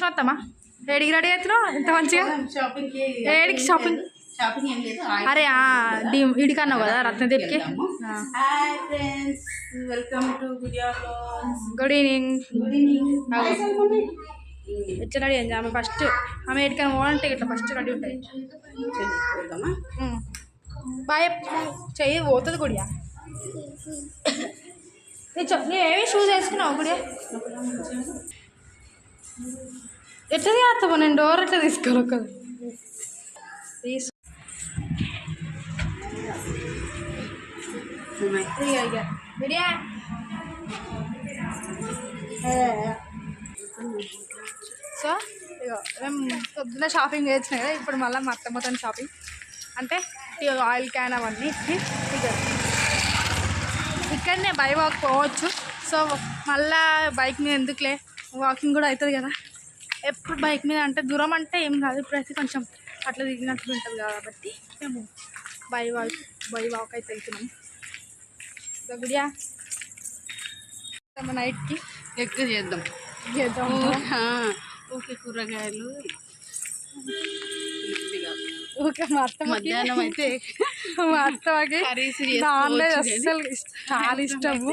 అవుతున్నావు అత్తమ్మా? ఏడికి రెడీ అవుతున్నావు ఇంత మంచిగా? ఏడికి షాపింగ్? అరే ఇడికన్నావు కదా రత్నదీప్కి. Good evening. ఎట్లా రెడీ అయింది ఆమె? ఫస్ట్ ఆమె ఎడికైనా పోవాలంటే ఇట్లా ఫస్ట్ రెడీ ఉంటుంది. బాయ్ చెయ్యి పోతుంది గుడియా. నీ ఏమి షూస్ వేసుకున్నావు గుడియా? ఎట్లా చేస్తావు? నేను డోర్ ఎట్లా తీసుకోవాలి ఒక బిడియా. సో ఇగో మేము పొద్దున్న షాపింగ్ చేసినాయి కదా, ఇప్పుడు మళ్ళీ మొత్తం షాపింగ్ అంటే ఇక ఆయిల్ క్యాన్ అవన్నీ ఇక్కడనే బై వాక్ పోవచ్చు. సో మళ్ళీ బైక్ మీద ఎందుకులే, వాకింగ్ కూడా అవుతుంది కదా. ఎప్పుడు బైక్ మీద అంటే దూరం అంటే ఏం కాదు, ఇప్పుడైతే కొంచెం అట్లా దిగినట్లు ఉంటుంది కాబట్టి మేము బై వాక్ అయితే వెళ్తున్నాం. గుడియా నైట్కి ఎక్కువ చేద్దాం. ఓకే కూరగాయలు ఓకే. మా అత్త మధ్యాహ్నం అయితే మా అత్తకి నాన్ వెజ్ అస్సలు చాలా ఇష్టము.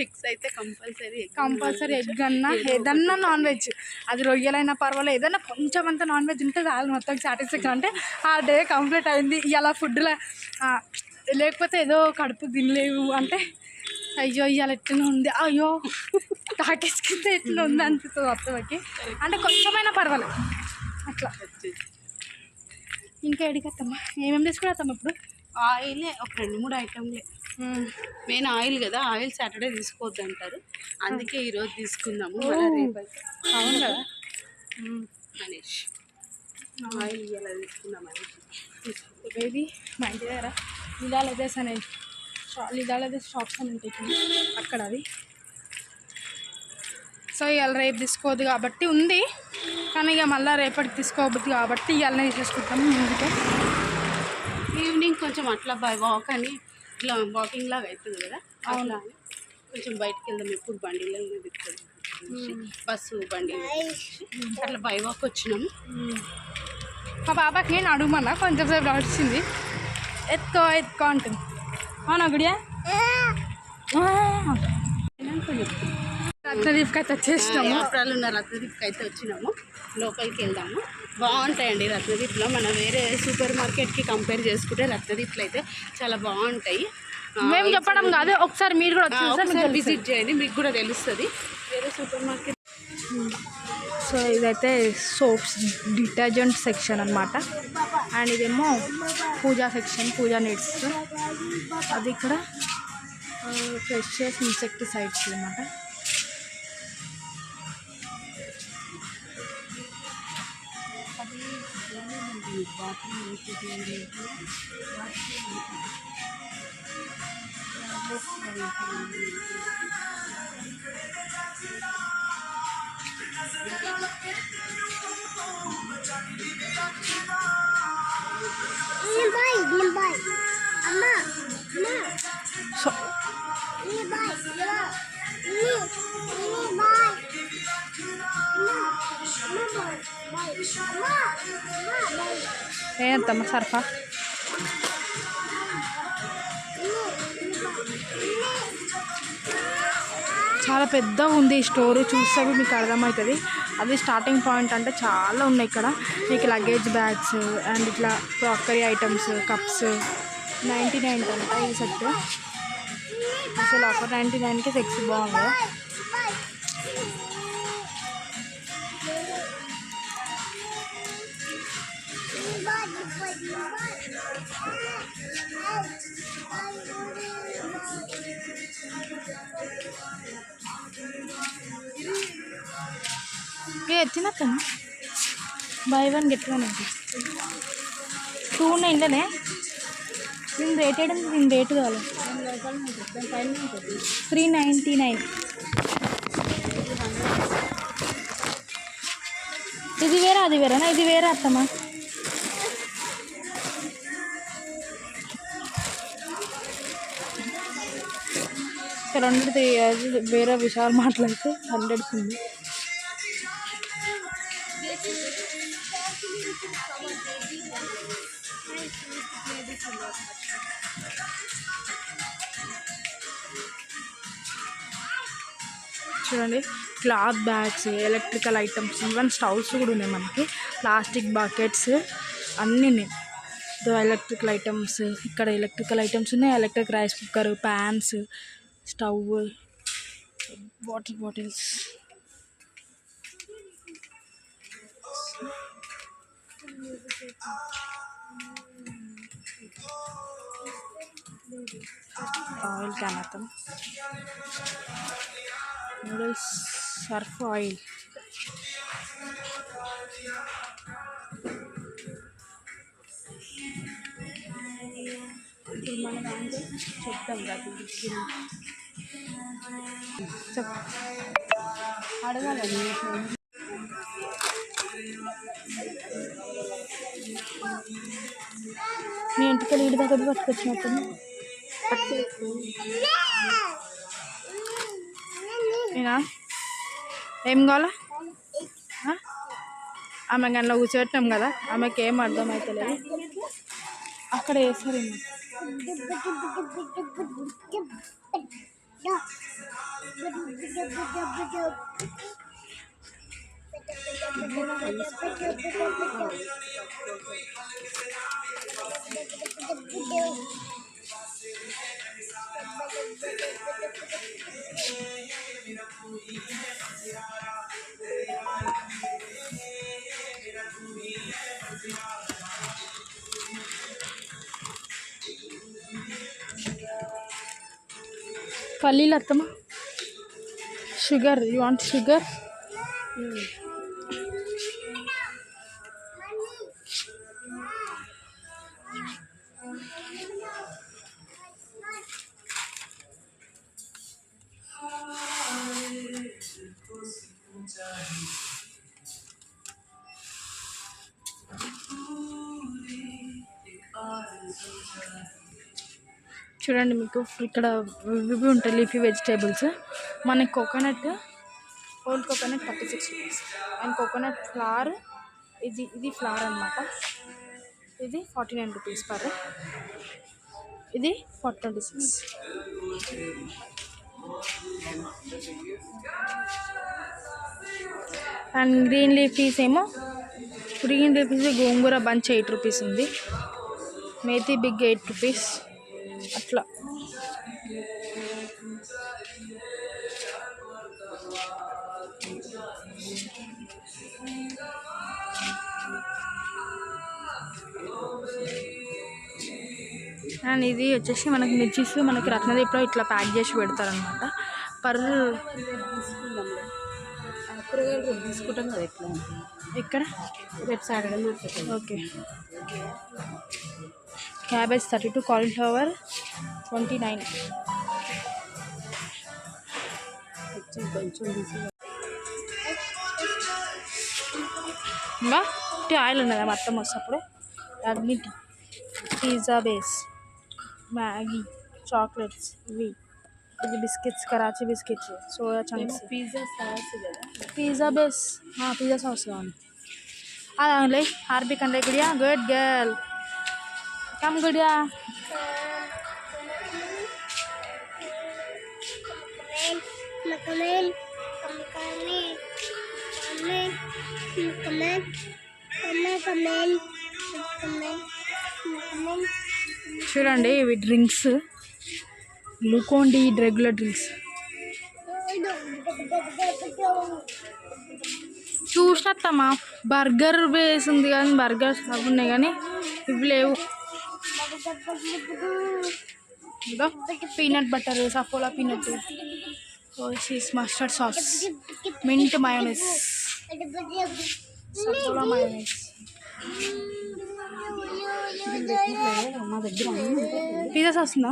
ఎగ్స్ అయితే కంపల్సరీ ఎగ్ అన్నా ఏదన్నా నాన్ వెజ్, అది రొయ్యలైనా పర్వాలేదు, ఏదన్నా కొంచెం అంతా నాన్ వెజ్ ఉంటే చాలు మొత్తం సాటిస్ఫాక్షన్. అంటే ఆ డే కంప్లీట్ అయింది ఇలా ఫుడ్లో. లేకపోతే ఏదో కడుపు తినలేవు అంటే అయ్యో ఇవాళ ఎట్లా ఉంది, అయ్యో తాకేసుకుంటే ఎట్లా ఉంది అనిపిస్తుంది అత్తకి. అంటే కొంచెమైనా పర్వాలేదు అట్లా. ఇంకా ఎడిగత్తమ్మా ఏమేమి తీసుకురాత్తమ్మా? ఇప్పుడు ఆయిలే ఒక 2-3 ఐటమ్లే. మెయిన్ ఆయిల్ కదా, ఆయిల్ సాటర్డే తీసుకోవద్దు అంటారు, అందుకే ఈరోజు తీసుకుందాము. అవును కదా మనీష్ ఆయిల్ ఇలా తీసుకుందాం అనేసి. ఇది మా ఇంటి దగ్గర లీలా షాప్స్ అని ఉంటాయి అక్కడ అవి. సో ఇవాళ రేపు తీసుకోవద్దు కాబట్టి ఉంది, కానీ ఇక మళ్ళీ రేపటికి తీసుకోవద్దు కాబట్టి ఇవాళనే తీసేసుకుంటాము. ముందుకే ఈవినింగ్ కొంచెం అట్లా బై వాక్ అని ఇట్లా వాకింగ్ లాగా అవుతుంది కదా, అట్లా కొంచెం బయటకు వెళ్దాం. ఎప్పుడు బండిలో బస్సు బండి అట్లా బై వాక్ వచ్చినాము. మా పాపకి నేను అడుగుమన్నా కొంచెం సేపు వచ్చింది, ఎత్తుకో అంటుంది. అవునా గుడియా? రత్నదీప్కి అయితే వచ్చేసినాము. రత్నదీప్కి అయితే వచ్చినాము. లోపలికి వెళ్దాము. బాగుంటాయండి రత్నదీప్లో. మన వేరే సూపర్ మార్కెట్కి కంపేర్ చేసుకుంటే రత్నదీప్లో అయితే చాలా బాగుంటాయి. మేము చెప్పడం కాదు, ఒకసారి మీరు కూడా ఒకసారి విజిట్ చేయండి, మీకు కూడా తెలుస్తుంది వేరే సూపర్ మార్కెట్. సో ఇదైతే సోప్స్ డిటర్జెంట్ సెక్షన్ అనమాట, అండ్ ఇదేమో పూజా సెక్షన్, పూజా నీడ్స్. అది ఇక్కడ ఫ్రెష్ ఇన్సెక్టిసైడ్స్ అనమాట. సో ఏంటమ్మా సర్ఫా? చాలా పెద్దగా ఉంది ఈ స్టోర్, చూస్తే మీకు అర్థమవుతుంది. అది స్టార్టింగ్ పాయింట్ అంటే చాలా ఉన్నాయి ఇక్కడ. మీకు లగేజ్ బ్యాగ్స్ అండ్ ఇట్లా క్రాకరీ ఐటమ్స్, కప్స్ 99 అంట ఈ సెట్. అసలు ఆఫర్ 99కి సెక్స్ బాగుంది. వచ్చిన బై 1 get 1 అంటే 299. దీని రేట్ ఏంటి? దీని రేటు కావాలి 399. ఇది వేరే అది వేరేనా? ఇది వేరే అత్తమ్మా. ఇక్కడ 100 వేరే విషయాలు మాట్లాడితే 100 ఉంది. చూడండి cloth bags, electrical items, even stoves కూడా ఉన్నాయి మనకి. ప్లాస్టిక్ బకెట్స్ అన్నీ ఉన్నాయి. ఎలక్ట్రికల్ ఐటమ్స్, ఇక్కడ ఎలక్ట్రికల్ ఐటమ్స్ ఉన్నాయి. Electric rice cooker, pans, stove, water bottles. Oil can అతను, నూడిల్స్, సర్ఫ్ ఆయిల్. ఇప్పుడు మన దాంట్లో చెప్తాం కదా చెప్ అడగాలండి. మీ ఇంటికి నీటి దగ్గర పట్టుకొచ్చినట్టు నేనా ఏం కావాలా? ఆమె గంటలో కూర్చోబెట్టినాం కదా, ఆమెకి ఏం అర్థమవుతలేదు. అక్కడ వేస్తారు పల్లీలు అత్తమ్మ. Sugar, you want sugar? చూడండి మీకు ఇక్కడ ఇవి ఉంటాయి లీఫీ వెజిటేబుల్స్. మనకి coconut, whole coconut 36 rupees. And coconut flower, ఇది ఫ్లవర్ అనమాట. ఇది 49 రూపీస్ పర్. ఇది 426. అండ్ గ్రీన్ లీఫీస్ ఏమో, గ్రీన్ లీఫీస్ గోంగూర బంచ్ 8 రూపీస్ ఉంది. మేతి బిగ్ 8 రూపీస్ అట్లా. అండ్ ఇది వచ్చేసి మనకి మిర్చీస్, మనకి రత్నదీప్లో ఇట్లా ప్యాక్ చేసి పెడతారనమాట. పర్ కూరగాయలు తీసుకుంటాం కదా ఎట్లా. ఇక్కడ రేపు Saturday market. Okay. Cabbage 32, cauliflower 29. కొంచెం ఇంకా ఆయిల్ ఉన్నదా మొత్తం వస్తప్పుడు. అగ్నిటి, పిజ్జా బేస్, మ్యాగీ, చాక్లెట్స్, ఇది biscuits, Karachi biscuits, soya chunks, pizza sauce కదా. పిజ్జా బేస్, పిజ్జా సాస్ కావాలి. అదే హార్పిక్ అంటే Gudiya. Good girl, come Gudiya. చూడండి ఇవి డ్రింక్స్, గ్లూకోన్-డి రెగ్యులర్ డ్రింక్స్. చూసినత్తమ్మా బర్గర్ బేస్ ఉంది కానీ బర్గర్స్ అవి ఉన్నాయి కానీ ఇవి లేవు. ఇంకా peanut butter, Saffola peanut, cheese, mustard sauce, mint mayonnaise, Saffola mayonnaise. మా దగ్గర పిజ్జా సాస్ ఉందా?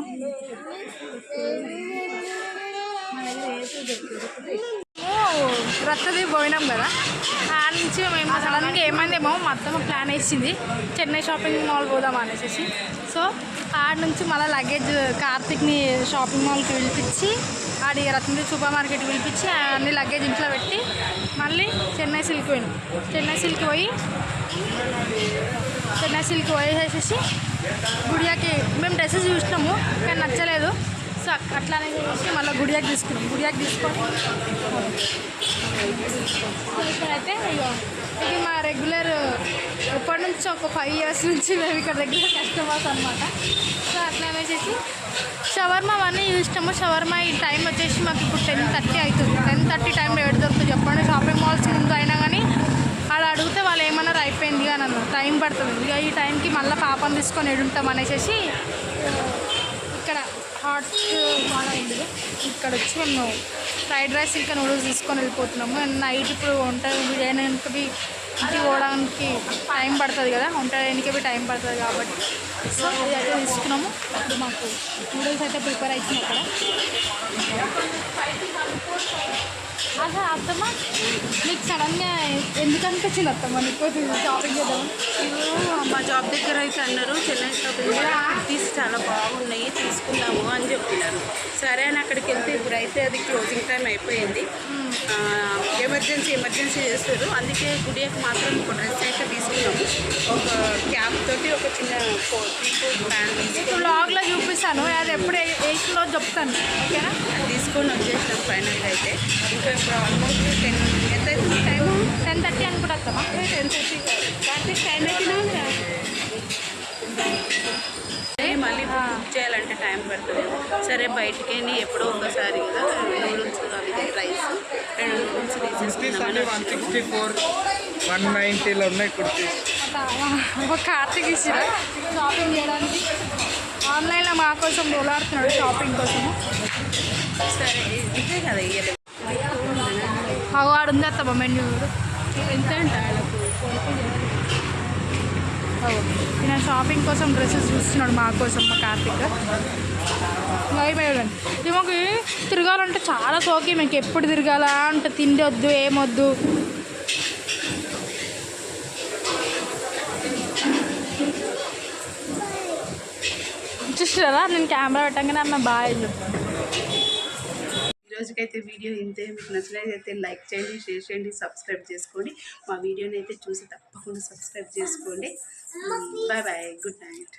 రత్తది పోయినాం కదా, ఆడ నుంచి మేము సడన్గా ఏమైందేమో మొత్తం ప్లాన్ వేసింది చెన్నై షాపింగ్ మాల్ పోదాం అనేసి. సో ఆడ నుంచి మళ్ళీ లగేజ్ కార్తిక్ని షాపింగ్ మాల్కి పిలిపించి, ఆడి రత్నదీప్ సూపర్ మార్కెట్కి పిలిపించి అన్ని లగేజ్ ఇంట్లో పెట్టి మళ్ళీ చెన్నై సిల్క్ పోయినాం. చెన్నై సిల్క్ పోయేసేసి గుడియాకి మేము డ్రెస్సెస్ చూసినాము కానీ నచ్చలేదు. సో అట్లానే చేసి మళ్ళీ గుడియాకి తీసుకున్నాం. గుడియాకి తీసుకొని ఇక్కడైతే ఇగో ఇది మా రెగ్యులర్ ఎప్పటి నుంచి ఒక 5 years నుంచి మేము ఇక్కడ రెగ్యులర్ కస్టమర్స్ అనమాట. సో అట్లానే చేసి షవర్మా అవన్నీ చూసినాము. షవర్మా ఈ టైం వచ్చేసి మాకు ఇప్పుడు 10:30 అవుతుంది. 10:30 టైంలో ఎక్కడ దొరుకుతుంది చెప్పండి? షాపింగ్ మాల్స్ ముందు అయినా కానీ అలా అడిగితే వాళ్ళు ఏమన్నారు అయిపోయింది అని అన్నారు, టైం పడుతుంది. ఇక ఈ టైంకి మళ్ళీ పాపను తీసుకొని ఎడుంటాం అనేసి ఇక్కడ హాట్ ఉంది. ఇక్కడ వచ్చి మేము ఫ్రైడ్ రైస్ ఇంకా నూడిల్స్ తీసుకొని వెళ్ళిపోతున్నాము. నైట్ ఇప్పుడు వంట చేయడానికి ఇంటికి పోవడానికి టైం పడుతుంది కదా, వంట చేయడానికి టైం పడుతుంది కాబట్టి సో ఇదైతే తీసుకున్నాము. ఇప్పుడు మాకు నూడిల్స్ అయితే ప్రిపేర్ అవుతుంది అక్కడ. అదే అత్తమ్మ నీకు సడన్గా ఎందుకు అనిపించింది అత్తమ్మ నీకు షాపింగ్ చేద్దాం? మా జాబ్ దగ్గర అయితే అన్నారు చెన్నై షాపింగ్ కుర్తీస్ చాలా బాగున్నాయి తీసుకున్నాము అని చెప్పినారు. సరే అని అక్కడికి వెళ్తే ఇప్పుడైతే అది క్లోజింగ్ టైం అయిపోయింది. ఎమర్జెన్సీ చేస్తారు. అందుకే గుడియకు మాత్రం ఒక డ్రెస్ అయితే తీసుకున్నాము. ఒక క్యాప్ తోటి ఒక చిన్న 3-4 ప్యాంట్ ఇప్పుడు బ్లాగ్లో చూపిస్తాను, అది ఎప్పుడు వేసిందో చెప్తాను. ఓకేనా? అది తీసుకొని వచ్చేసినాం ఫైనల్గా అయితే. ఇంకా ఇప్పుడు ఆల్మోస్ట్ 10 ఎంత అవుతుంది టైము? 10:30 అనుకుంటా అత్తమ్మ. 10:30 కార్తీక్ టైం అయిపోయినా మళ్ళీ కుక్ చేయాలంటే టైం పడుతుంది. సరే బయటికి ఎప్పుడో ఒకసారి కదా నూడిల్స్ అవి రైస్ 2 నూడిల్స్ తీసేసుకున్నామని 164 190లో ఉన్నాయి కుర్తీస్. ఒక కార్తీక్ ఇచ్చిరా షాపింగ్ చేయడానికి. ఆన్లైన్లో మా కోసం డోలాడుతున్నాడు షాపింగ్ కోసము. సరే ఇదే కదా ఇయ్యలేదు వాడు ఉంది అత్తమ్మ మెన్యూ ఎంత అంటే వాళ్ళకు నేను షాపింగ్ కోసం డ్రెస్సెస్ చూస్తున్నాడు మా కోసం మా కార్తీక్. అయిపోయాడు. మాకు తిరగాలంటే చాలా సోకి, మీకు ఎప్పుడు తిరగాల అంటే తిండి వద్దు ఏమొద్దు. చూస్తారా నేను కెమెరా పెట్టంగానే అన్న బాగా ఈరోజుకైతే వీడియో ఇంతే. మీకు నచ్చినట్లయితే లైక్ చేయండి, షేర్ చేయండి, సబ్స్క్రైబ్ చేసుకోండి. మా వీడియోని అయితే చూసి తప్పకుండా సబ్స్క్రైబ్ చేసుకోండి. Bye bye, good night.